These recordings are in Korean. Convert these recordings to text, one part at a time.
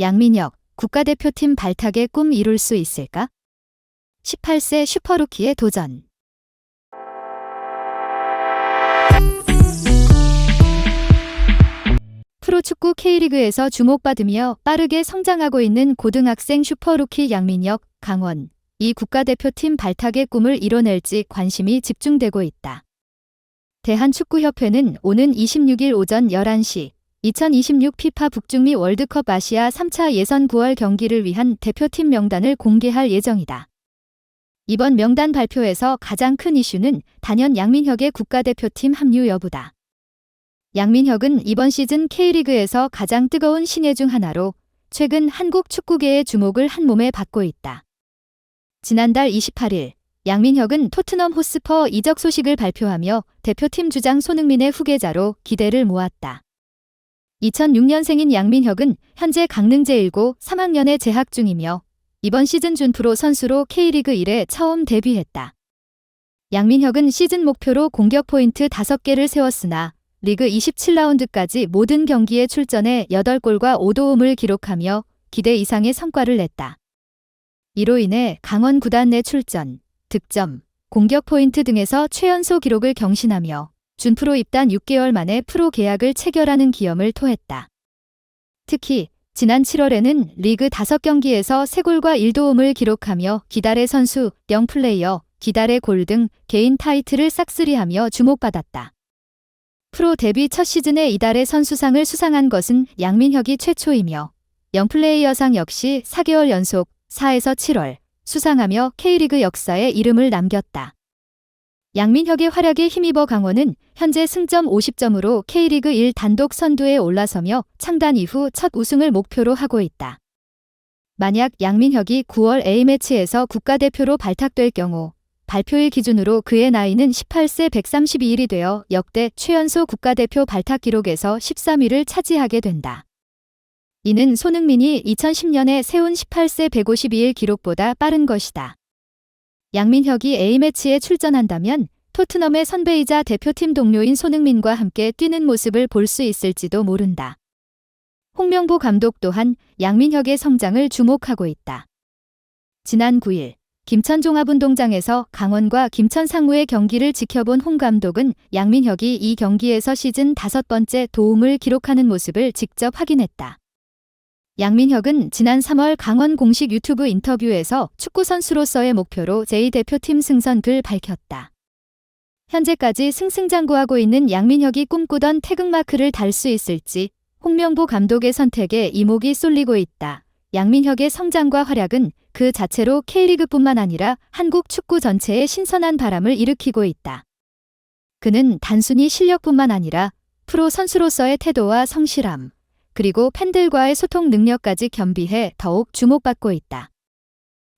양민혁, 국가대표팀 발탁의 꿈 이룰 수 있을까? 18세 슈퍼루키의 도전. 프로축구 K리그에서 주목받으며 빠르게 성장하고 있는 고등학생 슈퍼루키 양민혁, 강원. 이 국가대표팀 발탁의 꿈을 이뤄낼지 관심이 집중되고 있다. 대한축구협회는 오는 26일 오전 11시 2026 피파 북중미 월드컵 아시아 3차 예선 9월 경기를 위한 대표팀 명단을 공개할 예정이다. 이번 명단 발표에서 가장 큰 이슈는 단연 양민혁의 국가대표팀 합류 여부다. 양민혁은 이번 시즌 K리그에서 가장 뜨거운 신예 중 하나로 최근 한국 축구계의 주목을 한몸에 받고 있다. 지난달 28일 양민혁은 토트넘 호스퍼 이적 소식을 발표하며 대표팀 주장 손흥민의 후계자로 기대를 모았다. 2006년생인 양민혁은 현재 강릉 제1고 3학년에 재학 중이며 이번 시즌 준프로 선수로 K리그 1에 처음 데뷔했다. 양민혁은 시즌 목표로 공격 포인트 5개를 세웠으나 리그 27라운드까지 모든 경기에 출전해 8골과 5도움을 기록하며 기대 이상의 성과를 냈다. 이로 인해 강원 구단 내 출전, 득점, 공격 포인트 등에서 최연소 기록을 경신하며 준프로 입단 6개월 만에 프로 계약을 체결하는 기염을 토했다. 특히 지난 7월에는 리그 5경기에서 3골과 1도움을 기록하며 기달의 선수, 영플레이어, 기달의 골 등 개인 타이틀을 싹쓸이하며 주목받았다. 프로 데뷔 첫 시즌에 이달의 선수상을 수상한 것은 양민혁이 최초이며 영플레이어상 역시 4개월 연속 4에서 7월 수상하며 K리그 역사에 이름을 남겼다. 양민혁의 활약에 힘입어 강원은 현재 승점 50점으로 K리그 1 단독 선두에 올라서며 창단 이후 첫 우승을 목표로 하고 있다. 만약 양민혁이 9월 A매치에서 국가대표로 발탁될 경우 발표일 기준으로 그의 나이는 18세 132일이 되어 역대 최연소 국가대표 발탁 기록에서 13위를 차지하게 된다. 이는 손흥민이 2010년에 세운 18세 152일 기록보다 빠른 것이다. 양민혁이 A매치에 출전한다면 토트넘의 선배이자 대표팀 동료인 손흥민과 함께 뛰는 모습을 볼 수 있을지도 모른다. 홍명보 감독 또한 양민혁의 성장을 주목하고 있다. 지난 9일 김천 종합운동장에서 강원과 김천 상무의 경기를 지켜본 홍 감독은 양민혁이 이 경기에서 시즌 5번째 도움을 기록하는 모습을 직접 확인했다. 양민혁은 지난 3월 강원 공식 유튜브 인터뷰에서 축구선수로서의 목표로 제2대표팀 승선을 밝혔다. 현재까지 승승장구하고 있는 양민혁이 꿈꾸던 태극마크를 달 수 있을지 홍명보 감독의 선택에 이목이 쏠리고 있다. 양민혁의 성장과 활약은 그 자체로 K리그뿐만 아니라 한국 축구 전체에 신선한 바람을 일으키고 있다. 그는 단순히 실력뿐만 아니라 프로 선수로서의 태도와 성실함, 그리고 팬들과의 소통 능력까지 겸비해 더욱 주목받고 있다.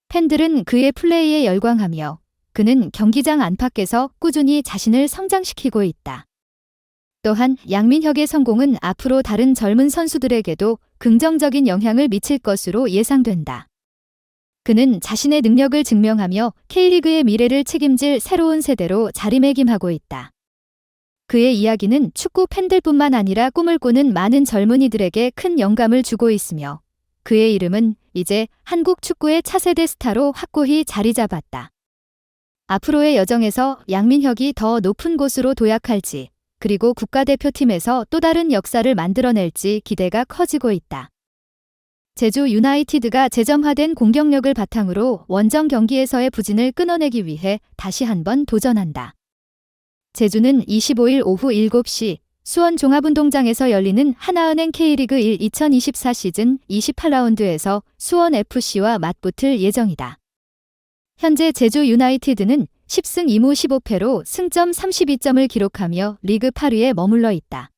팬들은 그의 플레이에 열광하며 그는 경기장 안팎에서 꾸준히 자신을 성장시키고 있다. 또한 양민혁의 성공은 앞으로 다른 젊은 선수들에게도 긍정적인 영향을 미칠 것으로 예상된다. 그는 자신의 능력을 증명하며 K리그의 미래를 책임질 새로운 세대로 자리매김하고 있다. 그의 이야기는 축구 팬들뿐만 아니라 꿈을 꾸는 많은 젊은이들에게 큰 영감을 주고 있으며 그의 이름은 이제 한국 축구의 차세대 스타로 확고히 자리 잡았다. 앞으로의 여정에서 양민혁이 더 높은 곳으로 도약할지 그리고 국가대표팀에서 또 다른 역사를 만들어낼지 기대가 커지고 있다. 제주 유나이티드가 재점화된 공격력을 바탕으로 원정 경기에서의 부진을 끊어내기 위해 다시 한번 도전한다. 제주는 25일 오후 7시 수원 종합운동장에서 열리는 하나은행 K리그 1 2024 시즌 28라운드에서 수원FC와 맞붙을 예정이다. 현재 제주 유나이티드는 10승 2무 15패로 승점 32점을 기록하며 리그 8위에 머물러 있다.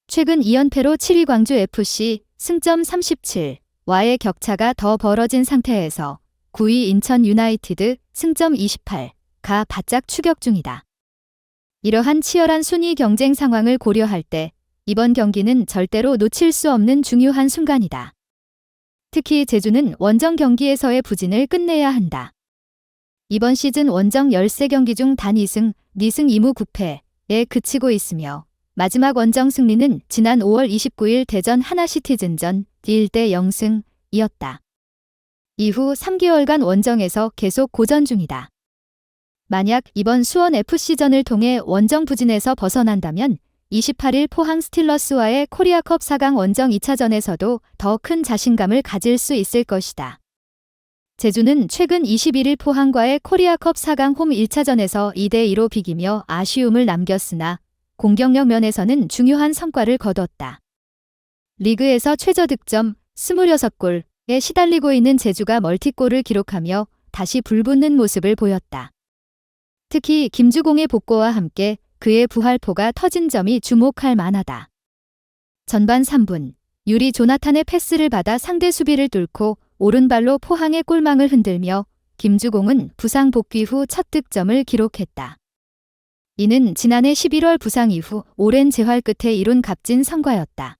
최근 2연패로 7위 광주FC 승점 37와의 격차가 더 벌어진 상태에서 9위 인천 유나이티드 승점 28가 바짝 추격 중이다. 이러한 치열한 순위 경쟁 상황을 고려할 때 이번 경기는 절대로 놓칠 수 없는 중요한 순간이다. 특히 제주는 원정 경기에서의 부진을 끝내야 한다. 이번 시즌 원정 13경기 중 단 2승 2무 9패에 그치고 있으며 마지막 원정 승리는 지난 5월 29일 대전 하나시티즌전 1대 0승이었다. 이후 3개월간 원정에서 계속 고전 중이다. 만약 이번 수원FC전을 통해 원정 부진에서 벗어난다면 28일 포항 스틸러스와의 코리아컵 4강 원정 2차전에서도 더 큰 자신감을 가질 수 있을 것이다. 제주는 최근 21일 포항과의 코리아컵 4강 홈 1차전에서 2대2로 비기며 아쉬움을 남겼으나 공격력 면에서는 중요한 성과를 거뒀다. 리그에서 최저 득점 26골에 시달리고 있는 제주가 멀티골을 기록하며 다시 불붙는 모습을 보였다. 특히 김주공의 복고와 함께 그의 부활포가 터진 점이 주목할 만하다. 전반 3분, 유리 조나탄의 패스를 받아 상대 수비를 뚫고 오른발로 포항의 골망을 흔들며 김주공은 부상 복귀 후 첫 득점을 기록했다. 이는 지난해 11월 부상 이후 오랜 재활 끝에 이룬 값진 성과였다.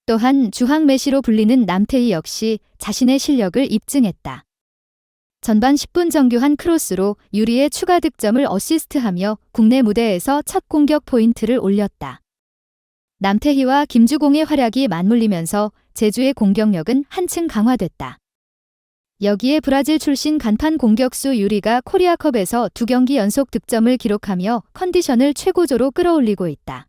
또한 주황 메시로 불리는 남태희 역시 자신의 실력을 입증했다. 전반 10분 정교한 크로스로 유리의 추가 득점을 어시스트하며 국내 무대에서 첫 공격 포인트를 올렸다. 남태희와 김주공의 활약이 맞물리면서 제주의 공격력은 한층 강화됐다. 여기에 브라질 출신 간판 공격수 유리가 코리아컵에서 2경기 연속 득점을 기록하며 컨디션을 최고조로 끌어올리고 있다.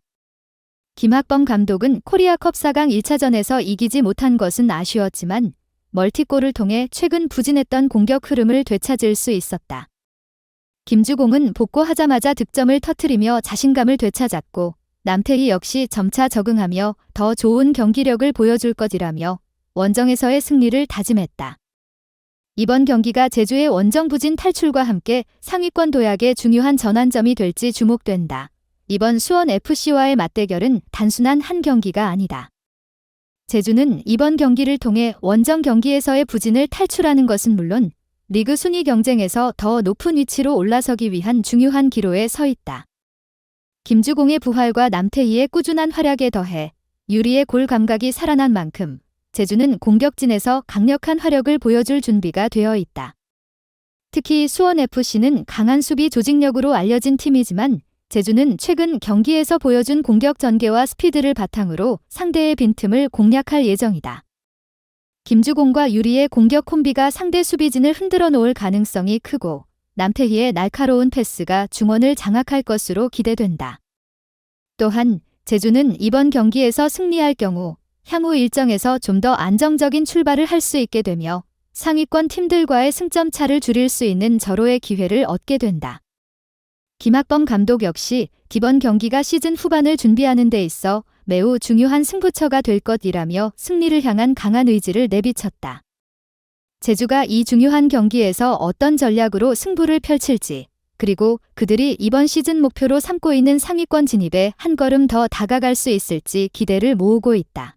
김학범 감독은 코리아컵 4강 1차전에서 이기지 못한 것은 아쉬웠지만 멀티골을 통해 최근 부진했던 공격 흐름을 되찾을 수 있었다. 김주공은 복구하자마자 득점을 터뜨리며 자신감을 되찾았고 남태희 역시 점차 적응하며 더 좋은 경기력을 보여줄 것이라며 원정에서의 승리를 다짐했다. 이번 경기가 제주의 원정 부진 탈출과 함께 상위권 도약의 중요한 전환점이 될지 주목된다. 이번 수원FC와의 맞대결은 단순한 한 경기가 아니다. 제주는 이번 경기를 통해 원정 경기에서의 부진을 탈출하는 것은 물론 리그 순위 경쟁에서 더 높은 위치로 올라서기 위한 중요한 기로에 서 있다. 김주공의 부활과 남태희의 꾸준한 활약에 더해 유리의 골 감각이 살아난 만큼 제주는 공격진에서 강력한 화력을 보여줄 준비가 되어 있다. 특히 수원FC는 강한 수비 조직력으로 알려진 팀이지만 제주는 최근 경기에서 보여준 공격 전개와 스피드를 바탕으로 상대의 빈틈을 공략할 예정이다. 김주공과 유리의 공격 콤비가 상대 수비진을 흔들어 놓을 가능성이 크고 남태희의 날카로운 패스가 중원을 장악할 것으로 기대된다. 또한 제주는 이번 경기에서 승리할 경우 향후 일정에서 좀 더 안정적인 출발을 할 수 있게 되며 상위권 팀들과의 승점 차를 줄일 수 있는 절호의 기회를 얻게 된다. 김학범 감독 역시 이번 경기가 시즌 후반을 준비하는 데 있어 매우 중요한 승부처가 될 것이라며 승리를 향한 강한 의지를 내비쳤다. 제주가 이 중요한 경기에서 어떤 전략으로 승부를 펼칠지, 그리고 그들이 이번 시즌 목표로 삼고 있는 상위권 진입에 한 걸음 더 다가갈 수 있을지 기대를 모으고 있다.